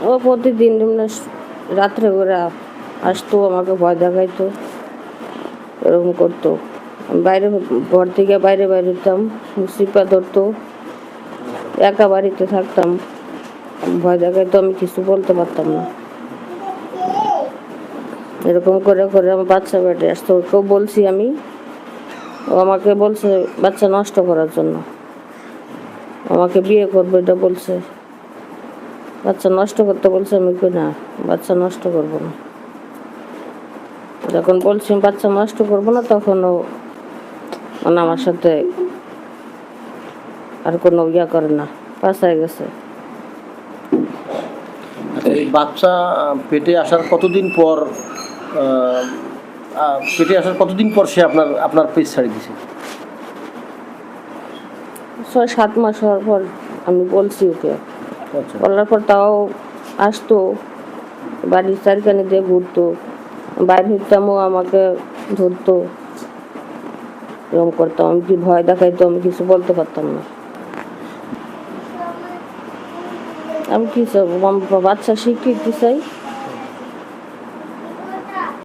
ও প্রতিদিন রাত্রে করে আসতো, আমাকে ভয় দেখাইতো, এরকম করতো। বাইরে ঘর থেকে বাইরে হতাম, চিপা ধরতো, একা বাড়িতে থাকতাম, ভয় দেখাইতো, আমি কিছু বলতে পারতাম না। এরকম করে করে আমার বাচ্চা বেড়ে আসতো। ওকেও বলছি আমি, ও আমাকে বলছে বাচ্চা নষ্ট করার জন্য, আমাকে বিয়ে করবো এটা বলছে, বাচ্চা নষ্ট করতে বলছে। আমি কই না, বাচ্চা নষ্ট করবো না। যখন বলছি বাচ্চা নষ্ট করবো না, তখন ও মানে আমার সাথে আর কোনো ইয়া করে না, পাশায় গেছে। এই বাচ্চা পেটে আসার কতদিন পর সে আপনার পেজ ছাড়ি দিছে? 6-7 মাস হওয়ার পর আমি বলছি ওকে। আচ্ছা। বলার পর তাও আসতো, বাড়ির চারিখানে দিয়ে ঘুরতো, বাইরে হইতামও আমাকে ধরতো, এরকম করতাম। আমি কি ভয় দেখাইতো, আমি কিছু বলতে পারতাম না। আমি কি চাই, বাচ্চা স্বীকৃতি চাই।